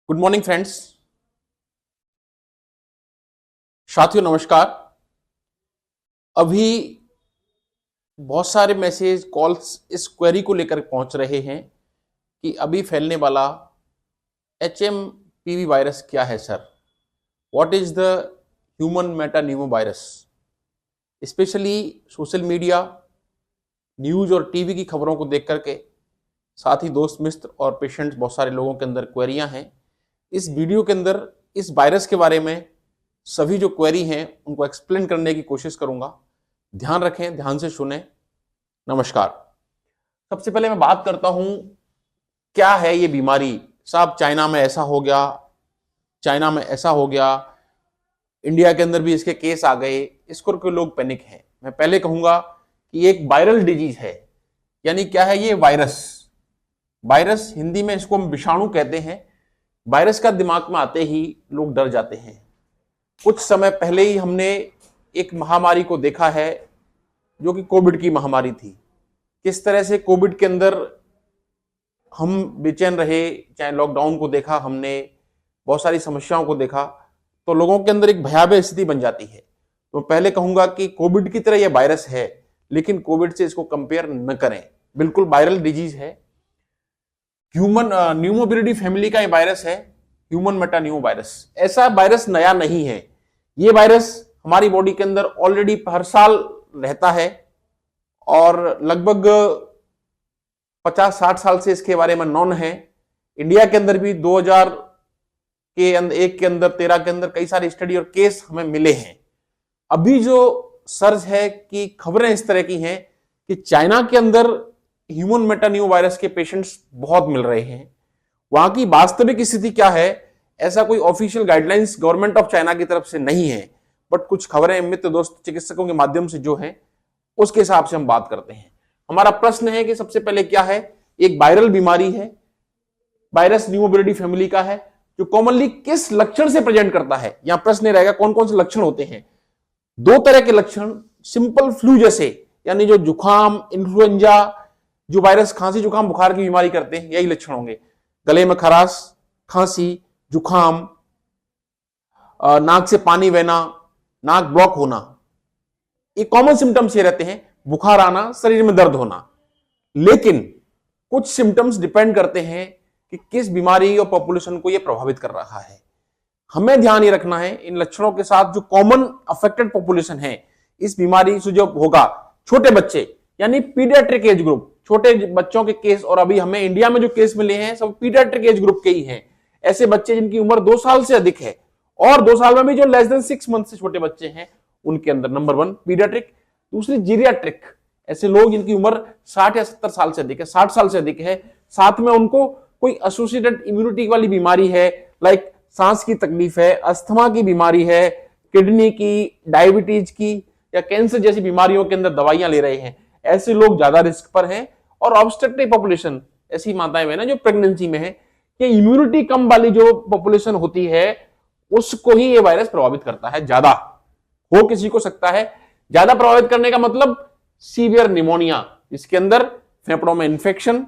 Good morning friends. साथियों नमस्कार। अभी बहुत सारे मैसेज कॉल्स इस क्वेरी को लेकर पहुंच रहे हैं कि अभी फैलने वाला HMPV वायरस क्या है sir. What is the human metapneumo virus. Specially social media, news और टीवी की खबरों को देख करके साथ ही दोस्त मित्र और पेशेंट्स बहुत सारे लोगों के अंदर क्वेरियां हैं। इस वीडियो के अंदर इस वायरस के बारे में सभी जो क्वेरी हैं उनको एक्सप्लेन करने की कोशिश करूंगा। ध्यान रखें, ध्यान से सुने। नमस्कार। सबसे पहले मैं बात करता हूं क्या है ये बीमारी। साहब चाइना में ऐसा हो गया, चाइना में ऐसा हो गया, इंडिया के अंदर भी इसके केस आ गए, इसको लेकर लोग पैनिक हैं। मैं पहले कहूंगा कि एक वायरल डिजीज है। यानी क्या है ये वायरस। वायरस हिंदी में इसको हम विषाणु कहते हैं। वायरस का दिमाग में आते ही लोग डर जाते हैं। कुछ समय पहले ही हमने एक महामारी को देखा है जो कि कोविड की महामारी थी। किस तरह से कोविड के अंदर हम बेचैन रहे, चाहे लॉकडाउन को देखा हमने, बहुत सारी समस्याओं को देखा, तो लोगों के अंदर एक भयावह स्थिति बन जाती है। तो पहले कहूंगा कि कोविड की तरह यह वायरस है, लेकिन कोविड से इसको कंपेयर न करें। बिल्कुल वायरल डिजीज है। ह्यूमन न्यूमोविरिडी फैमिली का ये वायरस है, ह्यूमन मेटान्यूमो वायरस। ऐसा वायरस नया नहीं है। ये वायरस हमारी बॉडी के अंदर ऑलरेडी हर साल रहता है और लगभग 50-60 साल से इसके बारे में नॉन है। इंडिया के अंदर भी 2000 के अंदर, एक के अंदर 13 के अंदर कई सारे स्टडी और केस हमें मिले हैं। अभी जो सर्च है कि खबरें इस तरह की हैं कि चाइना के अंदर ह्यूमन मेटान्यूमो वायरस के पेशेंट्स बहुत मिल रहे हैं। वहां की वास्तविक स्थिति क्या है, ऐसा कोई official guidelines government of China की तरफ से नहीं है, बट कुछ खबरें मित्र दोस्त चिकित्सकों के माध्यम से जो है उसके हिसाब से हम बात करते हैं। हमारा प्रश्न है कि सबसे पहले क्या है, एक वायरल बीमारी है, वायरस न्यूमोविरिडी फैमिली का है, जो कॉमनली किस लक्षण से प्रेजेंट करता है। यहां प्रश्न रहेगा कौन कौन से लक्षण होते हैं। दो तरह के लक्षण, सिंपल फ्लू जैसे, यानी जो जुकाम, इन्फ्लुएंजा, जो वायरस खांसी जुकाम बुखार की बीमारी करते हैं, यही लक्षण होंगे। गले में खराश, खांसी, जुकाम, नाक से पानी बहना, नाक ब्लॉक होना, ये कॉमन सिम्टम्स ये रहते हैं। बुखार आना, शरीर में दर्द होना। लेकिन कुछ सिम्टम्स डिपेंड करते हैं कि किस बीमारी और पॉपुलेशन को ये प्रभावित कर रहा है। हमें ध्यान ये रखना है इन लक्षणों के साथ जो कॉमन अफेक्टेड पॉपुलेशन है इस बीमारी से जो होगा, छोटे बच्चे यानी पीडियाट्रिक एज ग्रुप, छोटे बच्चों के केस, और अभी हमें इंडिया में जो केस मिले हैं सब पीडियाट्रिक एज ग्रुप के ही हैं। ऐसे बच्चे जिनकी उम्र 2 साल से अधिक है, और 2 साल में भी जो लेस देन 6 मंथ से छोटे बच्चे हैं उनके अंदर नंबर 1 पीडियाट्रिक। दूसरी जीरियाट्रिक, ऐसे लोग जिनकी उम्र 60 या 70 साल से अधिक है, 60 साल से अधिक है, साथ में उनको कोई एसोसिएटेड इम्यूनिटी वाली बीमारी है, लाइक सांस की तकलीफ है, अस्थमा की बीमारी है, किडनी की, डायबिटीज की या कैंसर जैसी बीमारियों के अंदर दवाइयां ले रहे हैं, ऐसे लोग ज्यादा रिस्क पर हैं। और ऑब्स्टेट्रिक पॉपुलेशन, ऐसी माताएं हैं ना जो प्रेगनेंसी में है, ये इम्यूनिटी कम वाली जो पॉपुलेशन होती है उसको ही ये वायरस प्रभावित करता है। ज्यादा हो किसी को सकता है, ज्यादा प्रभावित करने का मतलब सीवियर निमोनिया, इसके अंदर फेफड़ों में इंफेक्शन,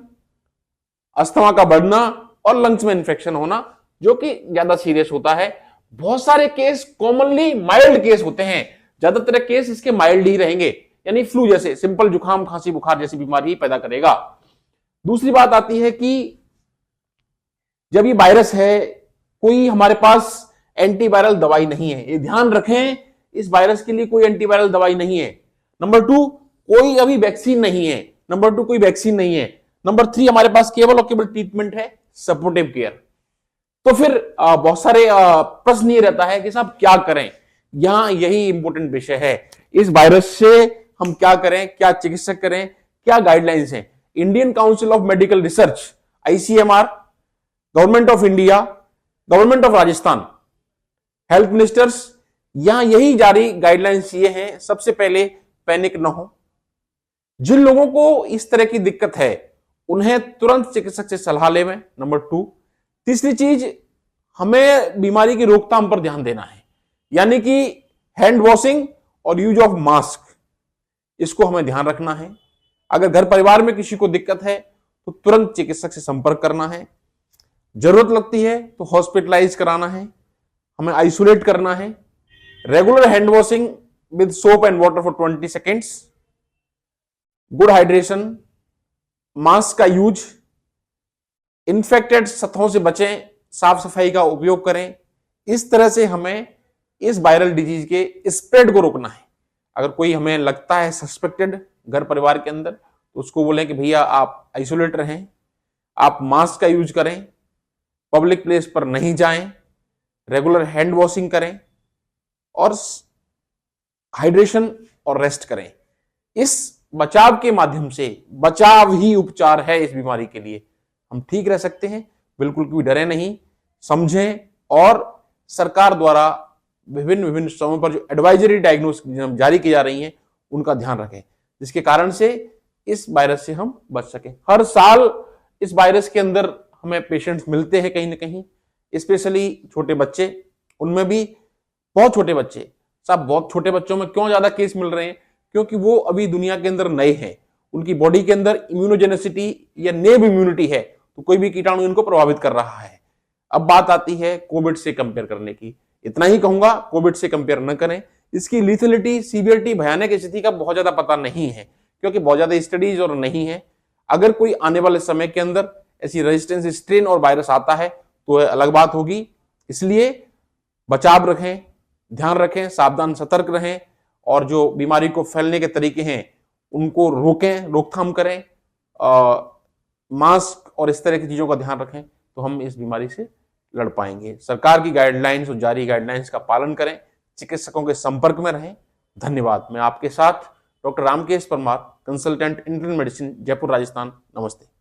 अस्थमा का बढ़ना और लंग्स में इंफेक्शन होना, जो कि ज्यादा सीरियस होता है। बहुत सारे केस कॉमनली माइल्ड केस होते हैं, ज्यादातर केस इसके माइल्ड ही रहेंगे, यानी फ्लू जैसे सिंपल जुकाम खांसी बुखार जैसी बीमारी ही पैदा करेगा। दूसरी बात आती है कि जब ये वायरस है, कोई हमारे पास एंटीवायरल दवाई नहीं है। ये ध्यान रखें, इस वायरस के लिए कोई एंटीवायरल दवाई नहीं है। नंबर 2, कोई अभी वैक्सीन नहीं है। नंबर 2, कोई वैक्सीन नहीं है। नंबर 3, हमारे पास केवल और केवल ट्रीटमेंट है, सपोर्टिव केयर। तो फिर बहुत सारे प्रश्न ये रहता है कि साहब क्या करें। यहां यही इंपॉर्टेंट विषय है, इस वायरस से हम क्या करें, क्या चिकित्सा करें, क्या गाइडलाइंस हैं। Indian council of medical research, ICMR, government of India, government of Rajasthan, health ministers, यहां यही जारी गाइडलाइंस ये हैं। सबसे पहले पैनिक ना हो। जिन लोगों को इस तरह की दिक्कत है उन्हें तुरंत चिकित्सक से सलाह लें। नंबर 2, तीसरी चीज, हमें बीमारी की रोकथाम पर ध्यान देना है, यानी कि हैंड वॉशिंग और यूज ऑफ मास्क, इसको हमें ध्यान रखना है। अगर घर परिवार में किसी को दिक्कत है तो तुरंत चिकित्सक से संपर्क करना है। जरूरत लगती है तो हॉस्पिटलाइज कराना है, हमें आइसोलेट करना है। Regular hand washing with soap and water for 20 seconds, good hydration, mask का यूज, इन्फेक्टेड सतहों से बचें, साफ सफाई का उपयोग करें। इस तरह से हमें इस वायरल डिजीज के स्प्रेड को रोकना है। अगर कोई हमें लगता है सस्पेक्टेड घर परिवार के अंदर, तो उसको बोलें कि भैया आप आइसोलेट रहें, आप मास्क का यूज करें, पब्लिक प्लेस पर नहीं जाएं, रेगुलर हैंड वॉशिंग करें और हाइड्रेशन और रेस्ट करें। इस बचाव के माध्यम से, बचाव ही उपचार है इस बीमारी के लिए, हम ठीक रह सकते हैं। बिल्कुल भी डरे नहीं, समझें और सरकार द्वारा विभिन्न समय पर जो एडवाइजरी डायग्नोसिस जारी की जा रही हैं उनका ध्यान रखें, जिसके कारण से इस वायरस से हम बच सकें। हर साल इस वायरस के अंदर हमें पेशेंट्स मिलते हैं कहीं ना कहीं, स्पेशली छोटे बच्चे, उनमें भी बहुत छोटे बच्चे। साहब बहुत छोटे बच्चों में क्यों ज्यादा केस मिल रहे हैं? क्योंकि वो अभी दुनिया के अंदर नए हैं, उनकी बॉडी के अंदर इम्यूनोजेनेसिटी या नेब इम्यूनिटी है, तो कोई भी कीटाणु इनको प्रभावित कर रहा है। अब बात आती है कोविड से कंपेयर करने की। इतना ही कहूंगा, कोविड से कंपेयर न करें। इसकी लिथलिटी, सीवियरिटी, भयानक स्थिति का बहुत ज्यादा पता नहीं है, क्योंकि बहुत ज्यादा स्टडीज और नहीं है। अगर कोई आने वाले समय के अंदर ऐसी रेजिस्टेंस स्ट्रेन और वायरस आता है तो अलग बात होगी। इसलिए बचाव रखें, ध्यान रखें, सावधान सतर्क रहें और जो बीमारी को फैलने के तरीके हैं उनको रोकें, रोकथाम करें, मास्क और इस तरह की चीजों का ध्यान रखें, तो हम इस बीमारी से लड़ पाएंगे। सरकार की गाइडलाइंस और जारी गाइडलाइंस का पालन करें, चिकित्सकों के संपर्क में रहें। धन्यवाद। मैं आपके साथ doctor Ramkesh Parmar, consultant internal medicine, Jaipur, Rajasthan. नमस्ते।